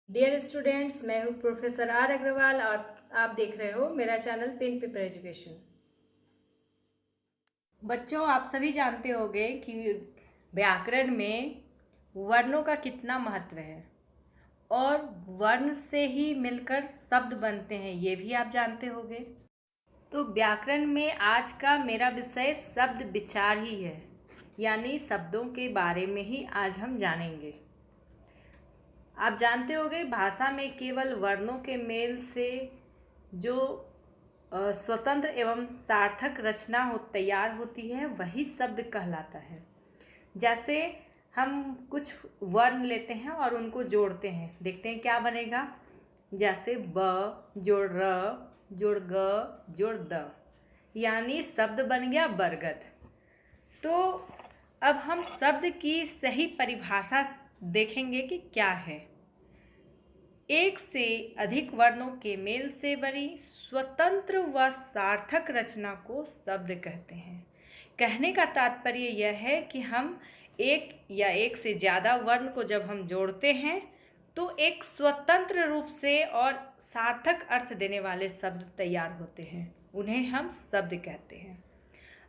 Dear students, मैं हूँ professor are Agarwal और आप देख रहे हो मेरा चैनल पेन पेपर एजुकेशन। बच्चों, आप सभी जानते होंगे कि व्याकरण में वर्णों का कितना महत्व है और वर्ण से ही मिलकर शब्द बनते हैं, ये भी आप जानते होंगे। तो व्याकरण में आज का मेरा विषय शब्द विचार ही है, यानी शब्दों के बारे में ही आज हम जानेंगे। आप जानते होंगे भाषा में केवल वर्णों के मेल से जो स्वतंत्र एवं सार्थक रचना तैयार होती है वही शब्द कहलाता है। जैसे हम कुछ वर्ण लेते हैं और उनको जोड़ते हैं, देखते हैं क्या बनेगा। जैसे ब जोड़ र जोड़ ग जोड़ द, यानी शब्द बन गया बरगद। तो अब हम शब्द की सही परिभाषा देखेंगे कि क्या है। एक से अधिक वर्णों के मेल से बनी स्वतंत्र व सार्थक रचना को शब्द कहते हैं। कहने का तात्पर्य यह है कि हम एक या एक से ज़्यादा वर्ण को जब हम जोड़ते हैं तो एक स्वतंत्र रूप से और सार्थक अर्थ देने वाले शब्द तैयार होते हैं, उन्हें हम शब्द कहते हैं।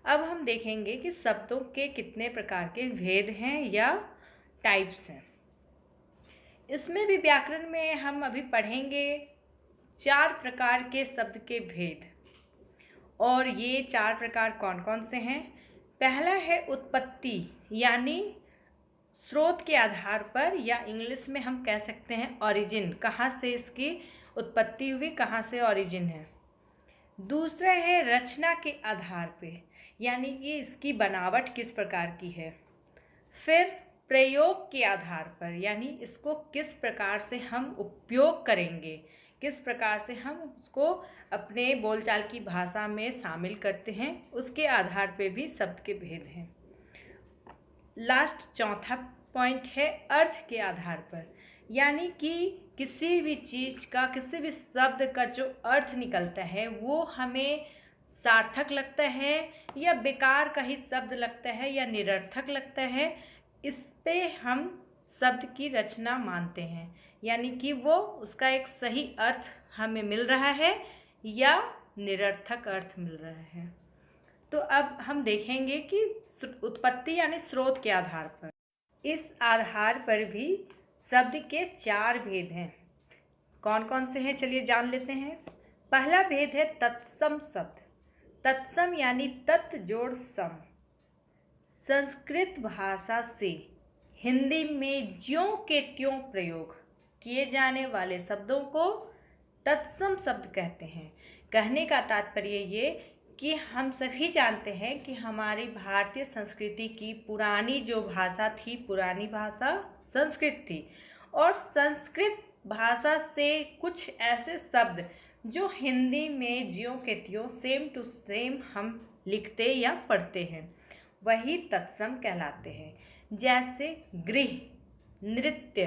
अब हम देखेंगे कि शब्दों के कितने प्रकार के भेद हैं या टाइप्स हैं। इसमें भी व्याकरण में हम अभी पढ़ेंगे 4 प्रकार के शब्द के भेद। और ये 4 प्रकार कौन कौन से हैं? पहला है उत्पत्ति, यानी स्रोत के आधार पर, या इंग्लिश में हम कह सकते हैं ओरिजिन, कहाँ से इसकी उत्पत्ति हुई, कहाँ से ओरिजिन है। दूसरा है रचना के आधार पे, यानी कि इसकी बनावट किस प्रकार की है। फिर प्रयोग के आधार पर, यानी इसको किस प्रकार से हम उपयोग करेंगे, किस प्रकार से हम उसको अपने बोलचाल की भाषा में शामिल करते हैं, उसके आधार पे भी शब्द के भेद हैं। लास्ट चौथा पॉइंट है अर्थ के आधार पर, यानी कि किसी भी चीज़ का, किसी भी शब्द का जो अर्थ निकलता है वो हमें सार्थक लगता है या बेकार का ही शब्द लगता है या निरर्थक लगता है, इस पे हम शब्द की रचना मानते हैं, यानी कि वो उसका एक सही अर्थ हमें मिल रहा है या निरर्थक अर्थ मिल रहा है। तो अब हम देखेंगे कि उत्पत्ति यानी स्रोत के आधार पर, इस आधार पर भी शब्द के 4 भेद हैं। कौन कौन से हैं, चलिए जान लेते हैं। पहला भेद है तत्सम शब्द। तत्सम यानी तत् जोड़ सम। संस्कृत भाषा से हिंदी में ज्यों के त्यों प्रयोग किए जाने वाले शब्दों को तत्सम शब्द कहते हैं। कहने का तात्पर्य ये कि हम सभी जानते हैं कि हमारी भारतीय संस्कृति की पुरानी जो भाषा थी, पुरानी भाषा संस्कृत थी, और संस्कृत भाषा से कुछ ऐसे शब्द जो हिंदी में ज्यों के त्यों सेम टू सेम हम लिखते या पढ़ते हैं, वही तत्सम कहलाते हैं। जैसे गृह, नृत्य,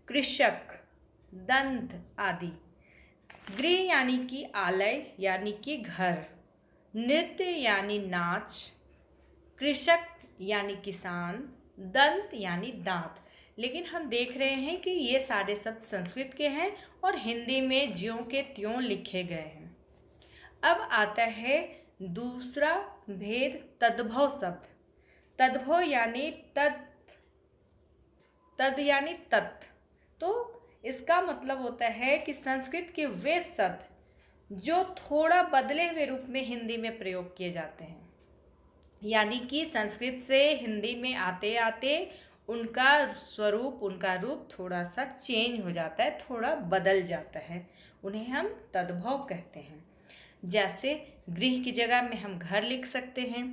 कृषक, दंत आदि। गृह यानी कि आलय यानी कि घर, नृत्य यानी नाच, कृषक यानी किसान, दंत यानी दांत। लेकिन हम देख रहे हैं कि ये सारे शब्द संस्कृत के हैं और हिंदी में ज्यों के त्यों लिखे गए हैं। अब आता है दूसरा भेद, तद्भव शब्द। तद्भव यानी तद यानी तत्। तो इसका मतलब होता है कि संस्कृत के वे शब्द जो थोड़ा बदले हुए रूप में हिंदी में प्रयोग किए जाते हैं, यानी कि संस्कृत से हिंदी में आते आते उनका स्वरूप, उनका रूप थोड़ा सा चेंज हो जाता है, थोड़ा बदल जाता है, उन्हें हम तद्भव कहते हैं। जैसे गृह की जगह में हम घर लिख सकते हैं,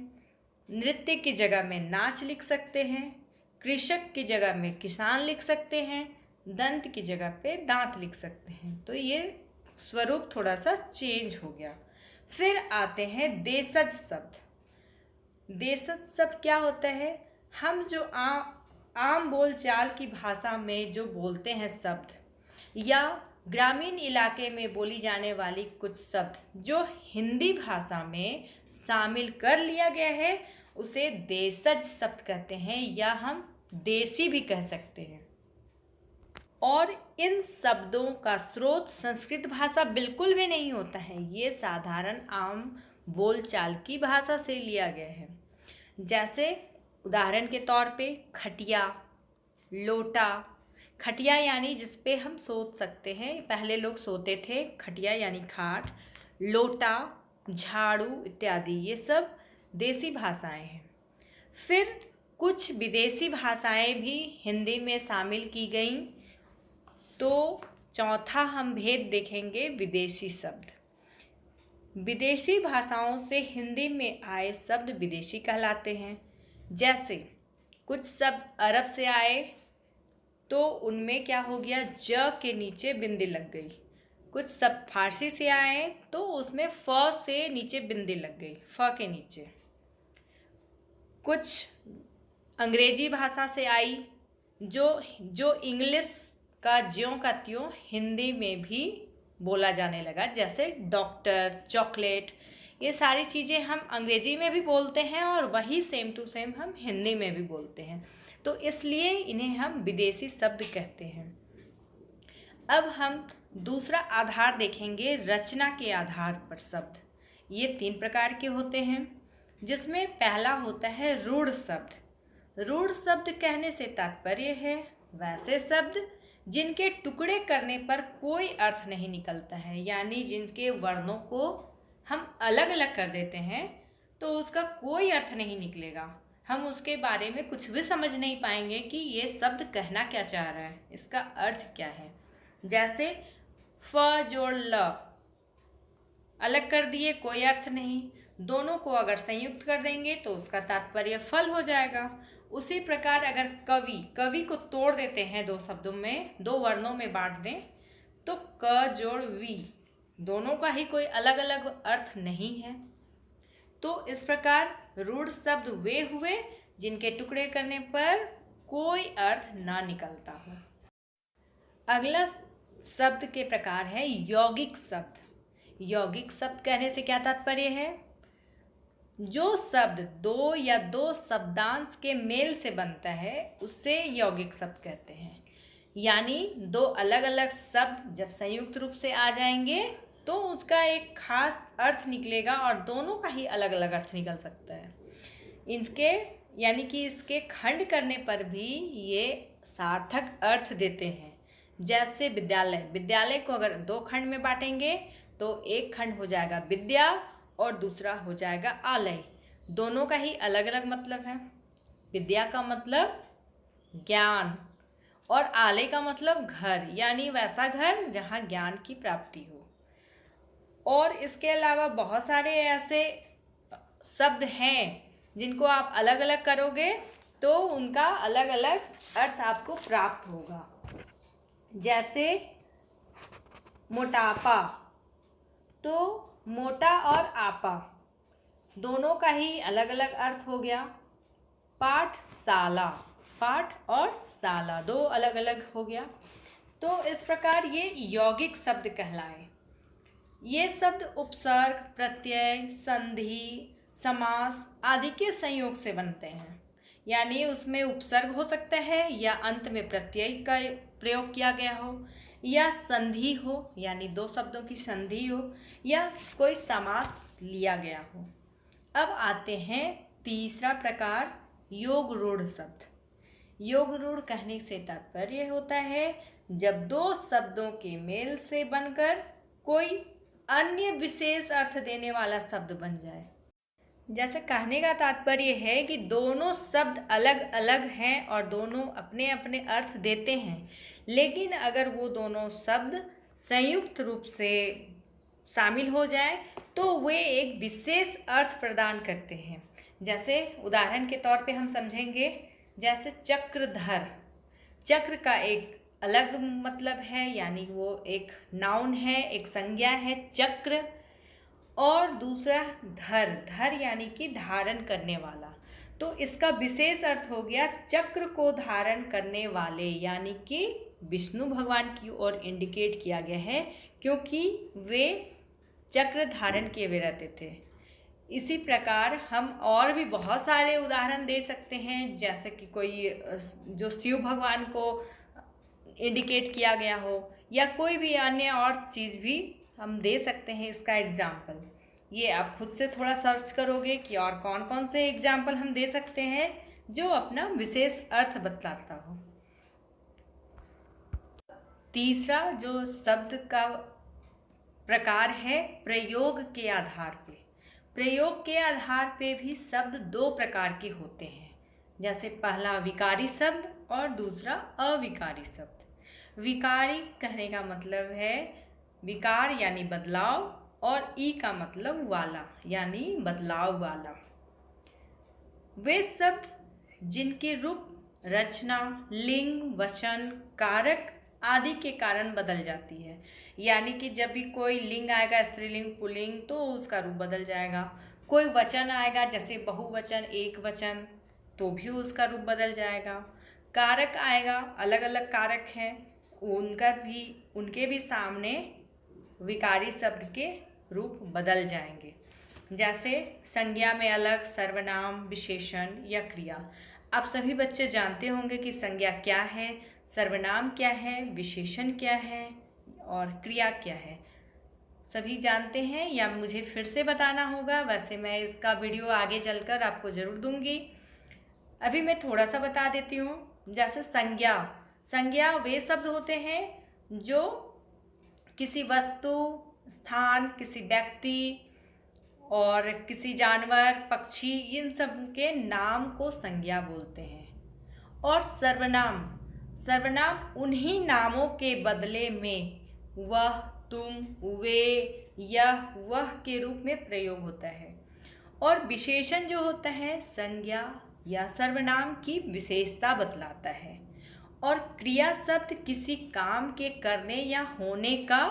नृत्य की जगह में नाच लिख सकते हैं, कृषक की जगह में किसान लिख सकते हैं, दंत की जगह पे दांत लिख सकते हैं। तो ये स्वरूप थोड़ा सा चेंज हो गया। फिर आते हैं देशज शब्द। देशज शब्द क्या होता है? हम जो आम बोलचाल की भाषा में जो बोलते हैं शब्द, या ग्रामीण इलाके में बोली जाने वाली कुछ शब्द जो हिंदी भाषा में शामिल कर लिया गया है, उसे देशज शब्द कहते हैं, या हम देसी भी कह सकते हैं। और इन शब्दों का स्रोत संस्कृत भाषा बिल्कुल भी नहीं होता है, ये साधारण आम बोलचाल की भाषा से लिया गया है। जैसे उदाहरण के तौर पे खटिया, लोटा। खटिया यानी जिस पे हम सो सकते हैं, पहले लोग सोते थे, खटिया यानी खाट। लोटा, झाड़ू इत्यादि, ये सब देसी भाषाएं हैं। फिर कुछ विदेशी भाषाएं भी हिंदी में शामिल की गईं। तो चौथा हम भेद देखेंगे विदेशी शब्द। विदेशी भाषाओं से हिंदी में आए शब्द विदेशी कहलाते हैं। जैसे कुछ शब्द अरब से आए तो उनमें क्या हो गया, ज के नीचे बिंदी लग गई। कुछ शब्द फारसी से आए तो उसमें फ से नीचे बिंदी लग गई, फ के नीचे। कुछ अंग्रेजी भाषा से आई जो इंग्लिश का ज्यों का त्यों हिंदी में भी बोला जाने लगा। जैसे डॉक्टर, चॉकलेट, ये सारी चीज़ें हम अंग्रेजी में भी बोलते हैं और वही सेम टू सेम हम हिंदी में भी बोलते हैं, तो इसलिए इन्हें हम विदेशी शब्द कहते हैं। अब हम दूसरा आधार देखेंगे, रचना के आधार पर शब्द। ये 3 प्रकार के होते हैं, जिसमें पहला होता है रूढ़ शब्द। रूढ़ शब्द कहने से तात्पर्य है वैसे शब्द जिनके टुकड़े करने पर कोई अर्थ नहीं निकलता है, यानी जिनके वर्णों को हम अलग अलग कर देते हैं तो उसका कोई अर्थ नहीं निकलेगा। हम उसके बारे में कुछ भी समझ नहीं पाएंगे कि ये शब्द कहना क्या चाह रहा है, इसका अर्थ क्या है। जैसे फ जोड़ ल, अलग कर दिए, कोई अर्थ नहीं। दोनों को अगर संयुक्त कर देंगे तो उसका तात्पर्य फल हो जाएगा। उसी प्रकार अगर कवि को तोड़ देते हैं 2 शब्दों में, 2 वर्णों में बांट दें तो क जोड़ वी, दोनों का ही कोई अलग अलग अर्थ नहीं है। तो इस प्रकार रूढ़ शब्द वे हुए जिनके टुकड़े करने पर कोई अर्थ ना निकलता हो। अगला शब्द के प्रकार है यौगिक शब्द। यौगिक शब्द कहने से क्या तात्पर्य है, जो शब्द 2 या 2 शब्दांश के मेल से बनता है उससे यौगिक शब्द कहते हैं। यानी 2 अलग अलग शब्द जब संयुक्त रूप से आ जाएंगे तो उसका एक खास अर्थ निकलेगा और दोनों का ही अलग अलग अर्थ निकल सकता है। इसके यानी कि इसके खंड करने पर भी ये सार्थक अर्थ देते हैं। जैसे विद्यालय, विद्यालय को अगर 2 खंड में बांटेंगे तो एक खंड हो जाएगा विद्या और दूसरा हो जाएगा आलय। दोनों का ही अलग अलग मतलब है। विद्या का मतलब ज्ञान और आलय का मतलब घर, यानी वैसा घर जहाँ ज्ञान की प्राप्ति हो। और इसके अलावा बहुत सारे ऐसे शब्द हैं जिनको आप अलग अलग करोगे तो उनका अलग अलग अर्थ आपको प्राप्त होगा। जैसे मोटापा, तो मोटा और आपा दोनों का ही अलग अलग अर्थ हो गया। पाठशाला, पाठ और शाला 2 अलग अलग हो गया। तो इस प्रकार ये यौगिक शब्द कहलाए। ये शब्द उपसर्ग, प्रत्यय, संधि, समास आदि के संयोग से बनते हैं। यानी उसमें उपसर्ग हो सकता है या अंत में प्रत्यय का प्रयोग किया गया हो, या संधि हो यानी 2 शब्दों की संधि हो, या कोई समास लिया गया हो। अब आते हैं तीसरा प्रकार, योग रूढ़ शब्द। योग रूढ़ कहने से तात्पर्य होता है जब 2 शब्दों के मेल से बनकर कोई अन्य विशेष अर्थ देने वाला शब्द बन जाए। जैसे कहने का तात्पर्य है कि दोनों शब्द अलग अलग हैं और दोनों अपने अपने अर्थ देते हैं, लेकिन अगर वो दोनों शब्द संयुक्त रूप से शामिल हो जाए तो वे एक विशेष अर्थ प्रदान करते हैं। जैसे उदाहरण के तौर पे हम समझेंगे, जैसे चक्रधर, चक्र का एक अलग मतलब है, यानी वो एक नाउन है, एक संज्ञा है चक्र। और दूसरा धर, धर यानी कि धारण करने वाला। तो इसका विशेष अर्थ हो गया चक्र को धारण करने वाले, यानी कि विष्णु भगवान की ओर इंडिकेट किया गया है, क्योंकि वे चक्र धारण किए हुए रहते थे। इसी प्रकार हम और भी बहुत सारे उदाहरण दे सकते हैं। जैसे कि कोई जो शिव भगवान को इंडिकेट किया गया हो, या कोई भी अन्य और चीज़ भी हम दे सकते हैं इसका एग्जाम्पल। ये आप खुद से थोड़ा सर्च करोगे कि और कौन कौन से एग्जाम्पल हम दे सकते हैं जो अपना विशेष अर्थ बतलाता हो। तीसरा जो शब्द का प्रकार है प्रयोग के आधार पे। प्रयोग के आधार पे भी शब्द दो प्रकार के होते हैं, जैसे पहला विकारी शब्द और दूसरा अविकारी शब्द। विकारी कहने का मतलब है विकार यानी बदलाव, और ई का मतलब वाला यानी बदलाव वाला। वे शब्द जिनके रूप, रचना, लिंग, वचन, कारक आदि के कारण बदल जाती है। यानी कि जब भी कोई लिंग आएगा, स्त्रीलिंग, पुल्लिंग, तो उसका रूप बदल जाएगा। कोई वचन आएगा जैसे बहुवचन, एक वचन, तो भी उसका रूप बदल जाएगा। कारक आएगा, अलग अलग कारक हैं, उनके भी सामने विकारी शब्द के रूप बदल जाएंगे। जैसे संज्ञा में अलग, सर्वनाम, विशेषण या क्रिया। आप सभी बच्चे जानते होंगे कि संज्ञा क्या है, सर्वनाम क्या है, विशेषण क्या है और क्रिया क्या है। सभी जानते हैं या मुझे फिर से बताना होगा? वैसे मैं इसका वीडियो आगे चलकर आपको ज़रूर दूंगी। अभी मैं थोड़ा सा बता देती हूँ। जैसे संज्ञा वे शब्द होते हैं जो किसी वस्तु, स्थान, किसी व्यक्ति और किसी जानवर, पक्षी, इन सब के नाम को संज्ञा बोलते हैं। और सर्वनाम उन्हीं नामों के बदले में वह, तुम, वे, यह, वह के रूप में प्रयोग होता है। और विशेषण जो होता है संज्ञा या सर्वनाम की विशेषता बतलाता है। और क्रिया शब्द किसी काम के करने या होने का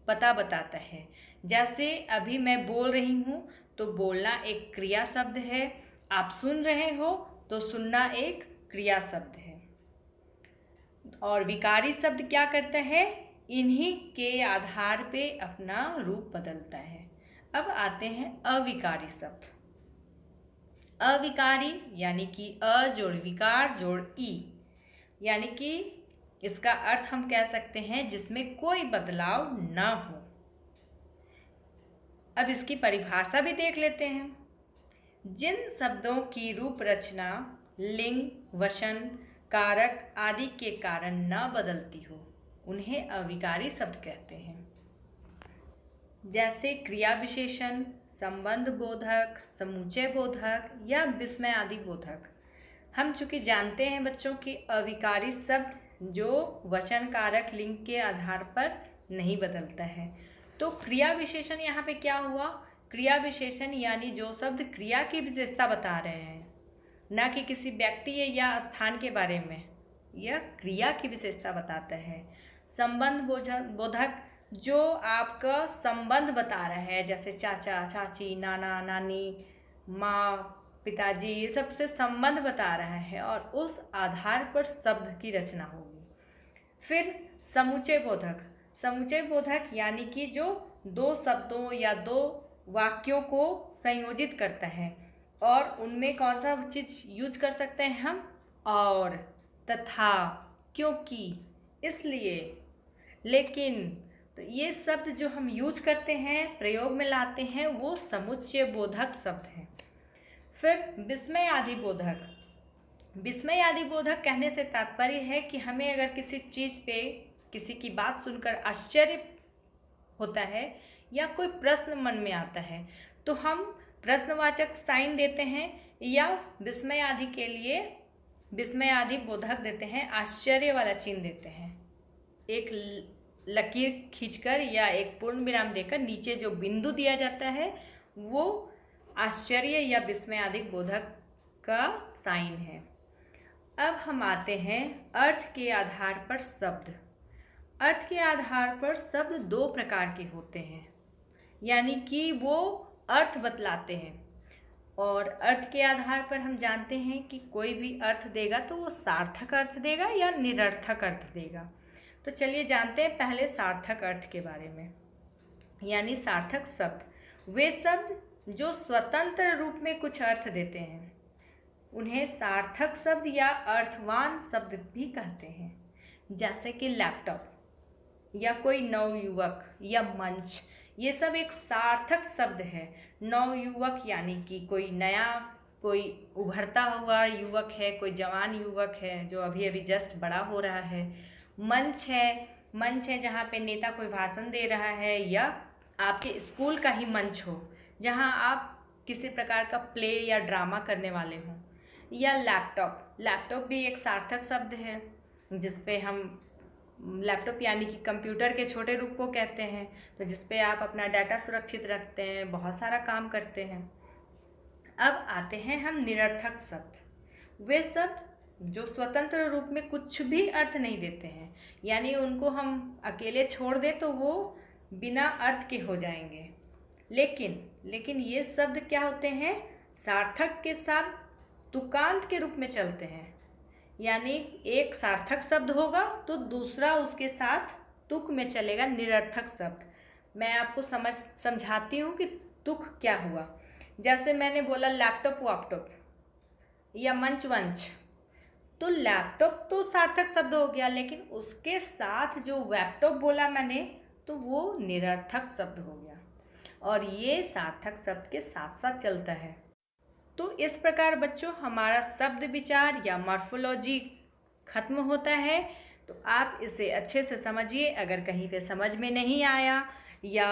पता बताता है। जैसे अभी मैं बोल रही हूँ तो बोलना एक क्रिया शब्द है, आप सुन रहे हो तो सुनना एक क्रिया शब्द है। और विकारी शब्द क्या करता है? इन्हीं के आधार पे अपना रूप बदलता है। अब आते हैं अविकारी शब्द। अविकारी यानी कि अ जोड़ विकार जोड़ ई, यानी कि इसका अर्थ हम कह सकते हैं जिसमें कोई बदलाव न हो। अब इसकी परिभाषा भी देख लेते हैं। जिन शब्दों की रूप रचना, लिंग, वचन, कारक आदि के कारण न बदलती हो उन्हें अविकारी शब्द कहते हैं। जैसे क्रिया विशेषण, संबंध बोधक, समुच्चय बोधक या विस्मय आदि बोधक। हम चूंकि जानते हैं बच्चों कि अविकारी शब्द जो वचन, कारक, लिंग के आधार पर नहीं बदलता है। तो क्रिया विशेषण यहाँ पे क्या हुआ? क्रिया विशेषण यानी जो शब्द क्रिया की विशेषता बता रहे हैं, न कि किसी व्यक्ति या स्थान के बारे में, यह क्रिया की विशेषता बताता है। संबंध बोधक जो आपका संबंध बता रहा है, जैसे चाचा, चाची, नाना, नानी, माँ, पिताजी, ये सबसे संबंध बता रहा है और उस आधार पर शब्द की रचना होगी। फिर समुच्चय बोधक यानी कि जो दो शब्दों या दो वाक्यों को संयोजित करता है, और उनमें कौन सा चीज़ यूज कर सकते हैं हम? और, तथा, क्योंकि, इसलिए, लेकिन। तो ये शब्द जो हम यूज करते हैं, प्रयोग में लाते हैं, वो समुच्चय बोधक शब्द हैं। फिर विस्मय आदि बोधक। विस्मय आदि बोधक कहने से तात्पर्य है कि हमें अगर किसी चीज़ पे, किसी की बात सुनकर आश्चर्य होता है या कोई प्रश्न मन में आता है, तो हम प्रश्नवाचक साइन देते हैं या विस्मय आदि के लिए विस्मय आदि बोधक देते हैं, आश्चर्य वाला चिन्ह देते हैं। एक लकीर खींचकर या एक पूर्ण विराम देकर नीचे जो बिंदु दिया जाता है वो आश्चर्य या विस्मय आदि बोधक का साइन है। अब हम आते हैं अर्थ के आधार पर शब्द। अर्थ के आधार पर शब्द दो प्रकार के होते हैं, यानी कि वो अर्थ बतलाते हैं। और अर्थ के आधार पर हम जानते हैं कि कोई भी अर्थ देगा तो वो सार्थक अर्थ देगा या निरर्थक अर्थ देगा। तो चलिए जानते हैं पहले सार्थक अर्थ के बारे में। यानी सार्थक शब्द वे शब्द जो स्वतंत्र रूप में कुछ अर्थ देते हैं, उन्हें सार्थक शब्द या अर्थवान शब्द भी कहते हैं। जैसे कि लैपटॉप या कोई नवयुवक या मंच, ये सब एक सार्थक शब्द है। नवयुवक यानी कि कोई नया, कोई उभरता हुआ युवक है, कोई जवान युवक है जो अभी अभी जस्ट बड़ा हो रहा है। मंच है जहाँ पे नेता कोई भाषण दे रहा है, या आपके स्कूल का ही मंच हो जहाँ आप किसी प्रकार का प्ले या ड्रामा करने वाले हों। या लैपटॉप भी एक सार्थक शब्द है, जिस पे हम लैपटॉप यानी कि कंप्यूटर के छोटे रूप को कहते हैं, तो जिस पे आप अपना डाटा सुरक्षित रखते हैं, बहुत सारा काम करते हैं। अब आते हैं हम निरर्थक शब्द। वे शब्द जो स्वतंत्र रूप में कुछ भी अर्थ नहीं देते हैं, यानी उनको हम अकेले छोड़ दें तो वो बिना अर्थ के हो जाएंगे। लेकिन ये शब्द क्या होते हैं, सार्थक के साथ तुकांत के रूप में चलते हैं। यानी एक सार्थक शब्द होगा तो दूसरा उसके साथ तुक में चलेगा, निरर्थक शब्द। मैं आपको समझाती हूँ कि तुक क्या हुआ। जैसे मैंने बोला लैपटॉप वापटॉप या मंच वंच, तो लैपटॉप तो सार्थक शब्द हो गया, लेकिन उसके साथ जो लैपटॉप बोला मैंने तो वो निरर्थक शब्द हो गया, और ये सार्थक शब्द के साथ साथ चलता है। तो इस प्रकार बच्चों हमारा शब्द विचार या मॉर्फोलॉजी खत्म होता है। तो आप इसे अच्छे से समझिए। अगर कहीं पे समझ में नहीं आया या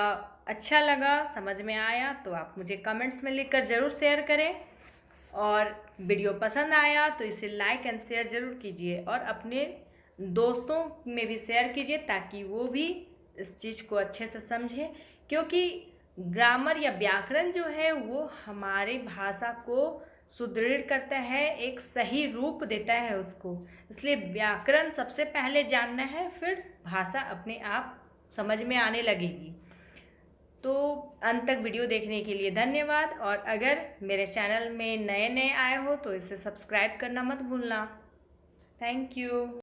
अच्छा लगा, समझ में आया, तो आप मुझे कमेंट्स में लिखकर ज़रूर शेयर करें। और वीडियो पसंद आया तो इसे लाइक एंड शेयर ज़रूर कीजिए, और अपने दोस्तों में भी शेयर कीजिए ताकि वो भी इस चीज़ को अच्छे से समझें। क्योंकि ग्रामर या व्याकरण जो है वो हमारी भाषा को सुदृढ़ करता है, एक सही रूप देता है उसको। इसलिए व्याकरण सबसे पहले जानना है, फिर भाषा अपने आप समझ में आने लगेगी। तो अंत तक वीडियो देखने के लिए धन्यवाद। और अगर मेरे चैनल में नए आए हो तो इसे सब्सक्राइब करना मत भूलना। Thank you.